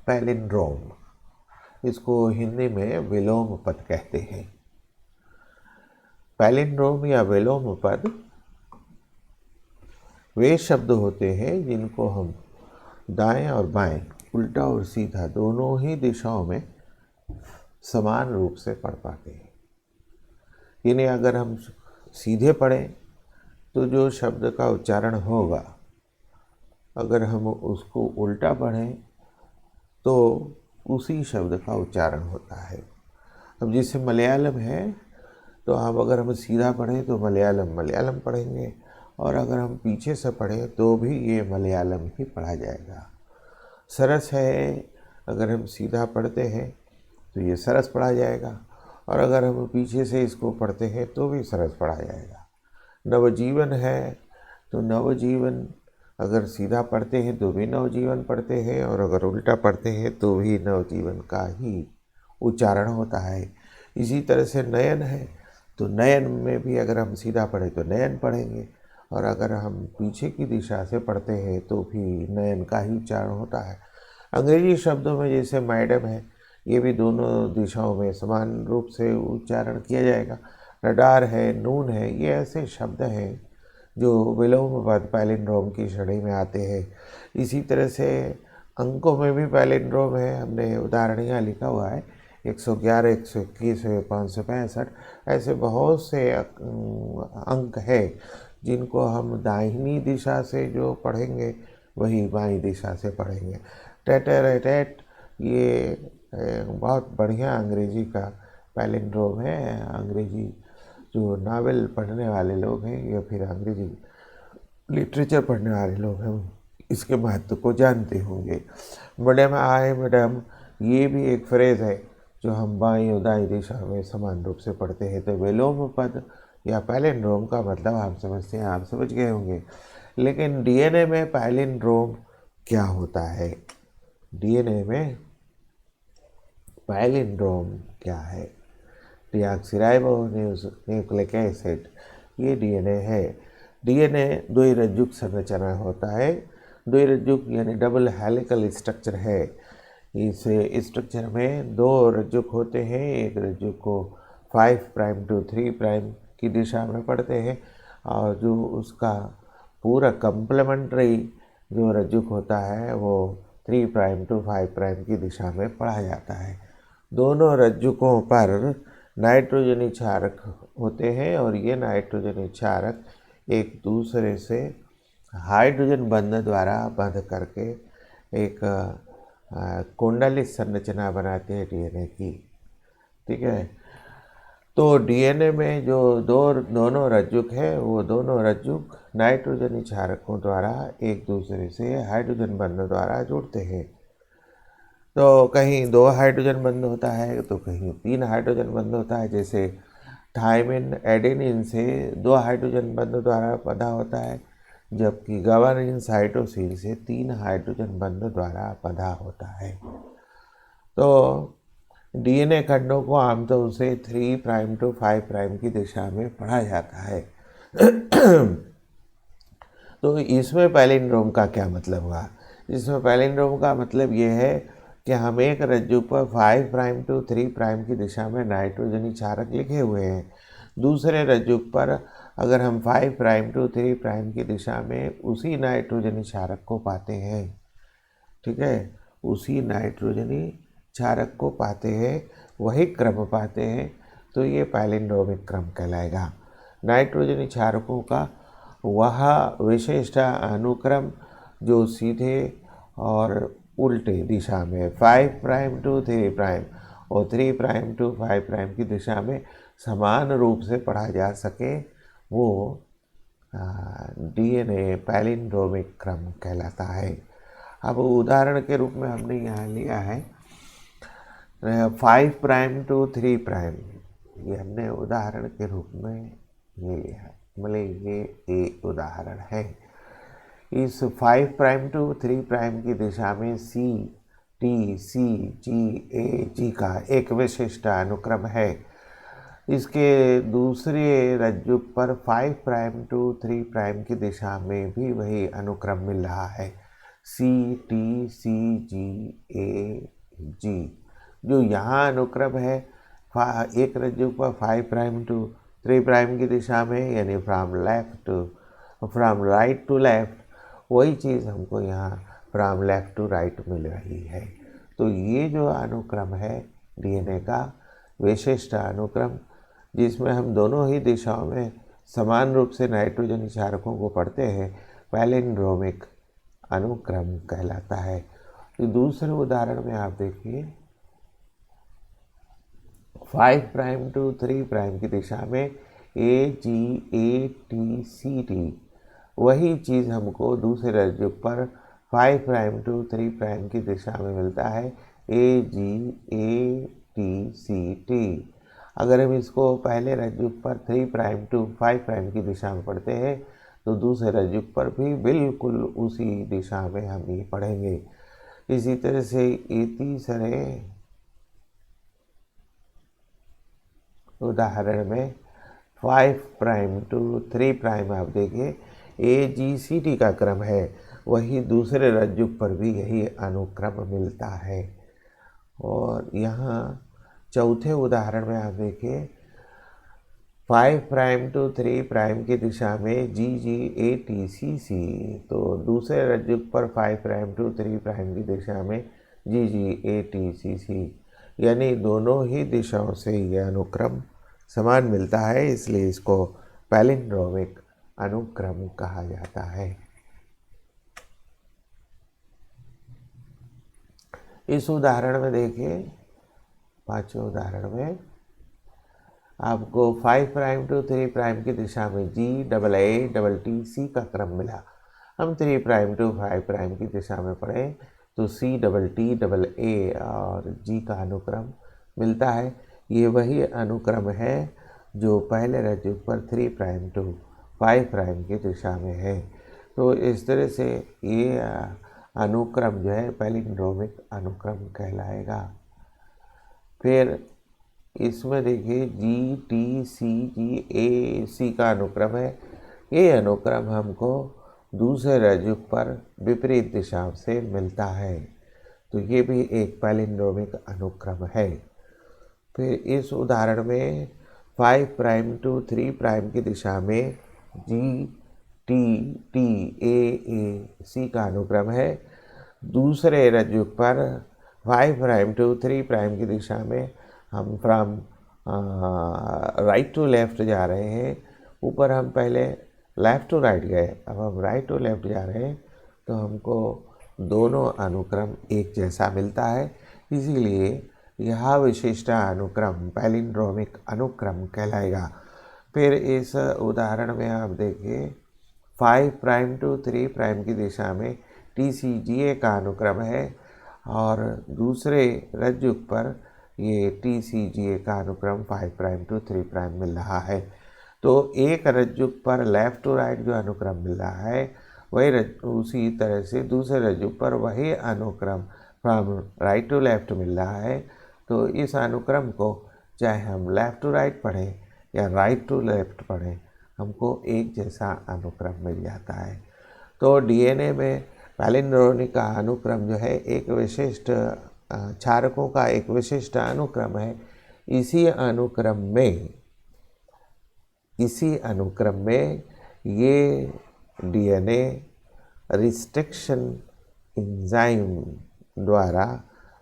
Palindrome, इसको हिंदी में विलोम पद कहते हैं। पैलिंड्रोम या विलोम पद वे शब्द होते हैं जिनको हम दाएं और बाएं, उल्टा और सीधा दोनों ही दिशाओं में समान रूप से पढ़ पाते हैं। इन्हें अगर हम सीधे पढ़ें तो जो शब्द का उच्चारण होगा, अगर हम उसको उल्टा पढ़ें तो उसी शब्द का उच्चारण होता है। अब जैसे मलयालम है, तो अगर हम सीधा पढ़ें तो मलयालम मलयालम पढ़ेंगे, और अगर हम पीछे से पढ़ें तो भी ये मलयालम ही पढ़ा जाएगा। सरस है, अगर हम सीधा पढ़ते हैं तो ये सरस पढ़ा जाएगा, और अगर हम पीछे से इसको पढ़ते हैं तो भी सरस पढ़ा जाएगा। नवजीवन है, तो नवजीवन अगर सीधा पढ़ते हैं तो भी नवजीवन पढ़ते हैं, और अगर उल्टा पढ़ते हैं तो भी नवजीवन का ही उच्चारण होता है। इसी तरह से नयन है, तो नयन में भी अगर हम सीधा पढ़ें तो नयन पढ़ेंगे, और अगर हम पीछे की दिशा से पढ़ते हैं तो भी नयन का ही उच्चारण होता है। अंग्रेजी शब्दों में जैसे मैडम है, ये भी दोनों दिशाओं में समान रूप से उच्चारण किया जाएगा। रडार है, नून है, ये ऐसे शब्द हैं जो विलोम पद पैलिंड्रोम की श्रेणी में आते हैं। इसी तरह से अंकों में भी पैलिंड्रोम है। हमने उदाहरण यहाँ लिखा हुआ है 111, 121, 565, ऐसे बहुत से अंक है जिनको हम दाहिनी दिशा से जो पढ़ेंगे वही बाईं दिशा से पढ़ेंगे। टेटरेटेट, ये बहुत बढ़िया अंग्रेजी का पैलिंड्रोम है। अंग्रेजी जो नावल पढ़ने वाले लोग हैं या फिर अंग्रेजी लिटरेचर पढ़ने वाले लोग हैं, इसके महत्व को जानते होंगे। मैडम आए मैडम, ये भी एक फ्रेज़ है जो हम बाईं और दाईं दिशा में समान रूप से पढ़ते हैं। तो विलोम पद या पैलिंड्रोम का मतलब आप समझते हैं, आप समझ गए होंगे। लेकिन डीएनए में पैलिंड्रोम क्या होता है? डीएनए में पैलिंड्रोम क्या है? डीऑक्सीराइबोन्यूक्लिक एसिड, ये डीएनए है। डीएनए द्विरज्जुक संरचना होता है। द्विरज्जुक यानी डबल हेलिकल स्ट्रक्चर है। इस स्ट्रक्चर में दो रज्जुक होते हैं। एक रज्जुक को 5 प्राइम टू 3 प्राइम की दिशा में पढ़ते हैं, और जो उसका पूरा कंप्लीमेंट्री जो रज्जुक होता है वो 3 प्राइम टू 5 प्राइम की दिशा में पढ़ा जाता है। दोनों रज्जुकों पर नाइट्रोजनी क्षारक होते हैं, और ये नाइट्रोजनी क्षारक एक दूसरे से हाइड्रोजन बंध द्वारा बंध करके एक कुंडलित संरचना बनाते हैं डीएनए की। ठीक है, तो डीएनए में जो दोनों रज्जुक है, वो दोनों रज्जुक नाइट्रोजनी क्षारकों द्वारा एक दूसरे से हाइड्रोजन बंध द्वारा जुड़ते हैं। तो कहीं 2 हाइड्रोजन बंध होता है तो कहीं 3 हाइड्रोजन बंध होता है। जैसे थायमिन एडेनिन से 2 हाइड्रोजन बंध द्वारा बंधा होता है, जबकि गवानिन साइटोसिन से 3 हाइड्रोजन बंध द्वारा बंधा होता है। तो डीएनए खंडों को आमतौर से 3 प्राइम टू 5 प्राइम की दिशा में पढ़ा जाता है। तो इसमें पैलिंड्रोम का क्या मतलब हुआ? इसमें पैलिंड्रोम का मतलब ये है कि हम एक रज्जु पर 5 प्राइम टू 3 प्राइम की दिशा में नाइट्रोजनी क्षारक लिखे हुए हैं। दूसरे रज्जु पर अगर हम 5 प्राइम टू 3 प्राइम की दिशा में उसी नाइट्रोजनी क्षारक को पाते हैं, ठीक है, उसी नाइट्रोजनी क्षारक को पाते हैं, वही क्रम पाते हैं, तो ये पैलिंड्रोमिक क्रम कहलाएगा। नाइट्रोजनी क्षारकों का वह विशिष्ट अनुक्रम जो सीधे और उल्टे दिशा में 5 प्राइम टू 3 प्राइम और 3 प्राइम टू 5 प्राइम की दिशा में समान रूप से पढ़ा जा सके, वो डीएनए पैलिंड्रोमिक क्रम कहलाता है। अब उदाहरण के रूप में हमने यहाँ लिया है 5 प्राइम टू 3 प्राइम, ये हमने उदाहरण के रूप में ये लिया है, मतलब ये एक उदाहरण है। इस 5 प्राइम टू 3 प्राइम की दिशा में सी टी सी जी ए जी का एक विशिष्ट अनुक्रम है। इसके दूसरे रज्जु पर 5 प्राइम टू 3 प्राइम की दिशा में भी वही अनुक्रम मिल रहा है। CTCGAG। जो यहाँ अनुक्रम है एक रज्जु पर 5 प्राइम टू 3 प्राइम की दिशा में, यानी फ्रॉम राइट टू लेफ्ट, वही चीज़ हमको यहाँ फ्रॉम लेफ्ट टू राइट मिल रही है। तो ये जो अनुक्रम है डीएनए का विशिष्ट अनुक्रम, जिसमें हम दोनों ही दिशाओं में समान रूप से नाइट्रोजन क्षारकों को पढ़ते हैं, पैलिंड्रोमिक अनुक्रम कहलाता है। तो दूसरे उदाहरण में आप देखिए 5 प्राइम टू 3 प्राइम की दिशा में AGATCT, वही चीज़ हमको दूसरे रज्जु पर 5 प्राइम टू 3 प्राइम की दिशा में मिलता है AGATCT। अगर हम इसको पहले रज्जु पर 3 प्राइम टू 5 प्राइम की दिशा में पढ़ते हैं, तो दूसरे रज्जु पर भी बिल्कुल उसी दिशा में हम ये पढ़ेंगे। इसी तरह से ये तीसरे उदाहरण में 5 प्राइम टू 3 प्राइम आप देखिए AGCT का क्रम है, वही दूसरे रज्जु पर भी यही अनुक्रम मिलता है। और यहाँ चौथे उदाहरण में आप देखिए 5 प्राइम टू 3 प्राइम की दिशा में GGATCC, तो दूसरे रज्जु पर 5 प्राइम टू 3 प्राइम की दिशा में GGATCC, यानी दोनों ही दिशाओं से यह अनुक्रम समान मिलता है, इसलिए इसको पैलिंड्रोमिक अनुक्रम कहा जाता है। इस उदाहरण में देखिए, पांचवें उदाहरण में आपको 5 प्राइम टू 3 प्राइम की दिशा में GAATTC का क्रम मिला। हम 3 प्राइम टू 5 प्राइम की दिशा में पढ़ें तो CTTAA और G का अनुक्रम मिलता है। ये वही अनुक्रम है जो पहले रज्जु पर 3 प्राइम टू 5 प्राइम की दिशा में है। तो इस तरह से ये अनुक्रम जो है पैलिंड्रोमिक अनुक्रम कहलाएगा। फिर इसमें देखिए GTCGAC का अनुक्रम है। ये अनुक्रम हमको दूसरे रज्जु पर विपरीत दिशा से मिलता है, तो ये भी एक पैलिंड्रोमिक अनुक्रम है। फिर इस उदाहरण में 5 प्राइम टू 3 प्राइम की दिशा में GTTAAC का अनुक्रम है। दूसरे रज्जु पर 5 प्राइम टू 3 प्राइम की दिशा में हम फ्रॉम राइट टू लेफ्ट जा रहे हैं। ऊपर हम पहले लेफ़्ट टू राइट गए, अब हम राइट टू लेफ्ट जा रहे हैं, तो हमको दोनों अनुक्रम एक जैसा मिलता है, इसीलिए यह विशिष्ट अनुक्रम पैलिंड्रोमिक अनुक्रम कहलाएगा। फिर इस उदाहरण में आप देखिए 5 प्राइम टू 3 प्राइम की दिशा में TCGA का अनुक्रम है और दूसरे रज्जु पर ये TCGA का अनुक्रम 5 प्राइम टू 3 प्राइम मिल रहा है। तो एक रज्जु पर लेफ़्ट टू राइट जो अनुक्रम मिल रहा है, वही उसी तरह से दूसरे रज्जु पर वही अनुक्रम फ्रॉम राइट टू लेफ्ट मिल रहा है। तो इस अनुक्रम को चाहे हम लेफ़्ट टू राइट पढ़ें या राइट टू लेफ्ट पढ़ें, हमको एक जैसा अनुक्रम मिल जाता है। तो डीएनए में पैलिंड्रोमिक का अनुक्रम जो है एक विशिष्ट क्षारकों का एक विशिष्ट अनुक्रम है। इसी अनुक्रम में ये डीएनए रिस्ट्रिक्शन एंजाइम द्वारा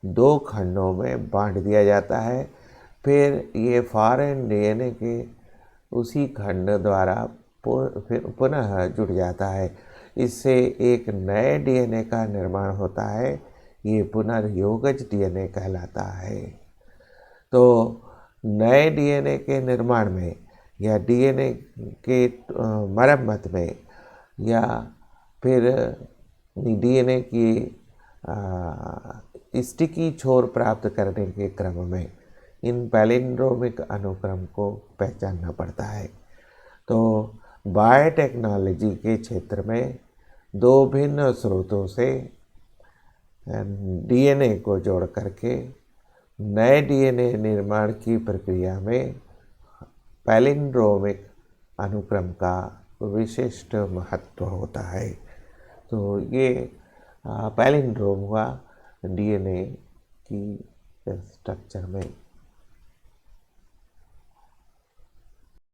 2 खंडों में बांट दिया जाता है। फिर ये फॉरेन डीएनए के उसी खंड द्वारा फिर पुनः जुड़ जाता है। इससे एक नए डीएनए का निर्माण होता है, ये पुनर्योगज डीएनए कहलाता है। तो नए डीएनए के निर्माण में या डीएनए के मरम्मत में या फिर डीएनए की स्टिकी छोर प्राप्त करने के क्रम में इन पैलिंड्रोमिक अनुक्रम को पहचानना पड़ता है। तो बायोटेक्नोलॉजी के क्षेत्र में 2 भिन्न स्रोतों से डीएनए को जोड़ करके नए डीएनए निर्माण की प्रक्रिया में पैलिंड्रोमिक अनुक्रम का विशिष्ट महत्व होता है। तो ये पैलिंड्रोम हुआ डीएनए की स्ट्रक्चर में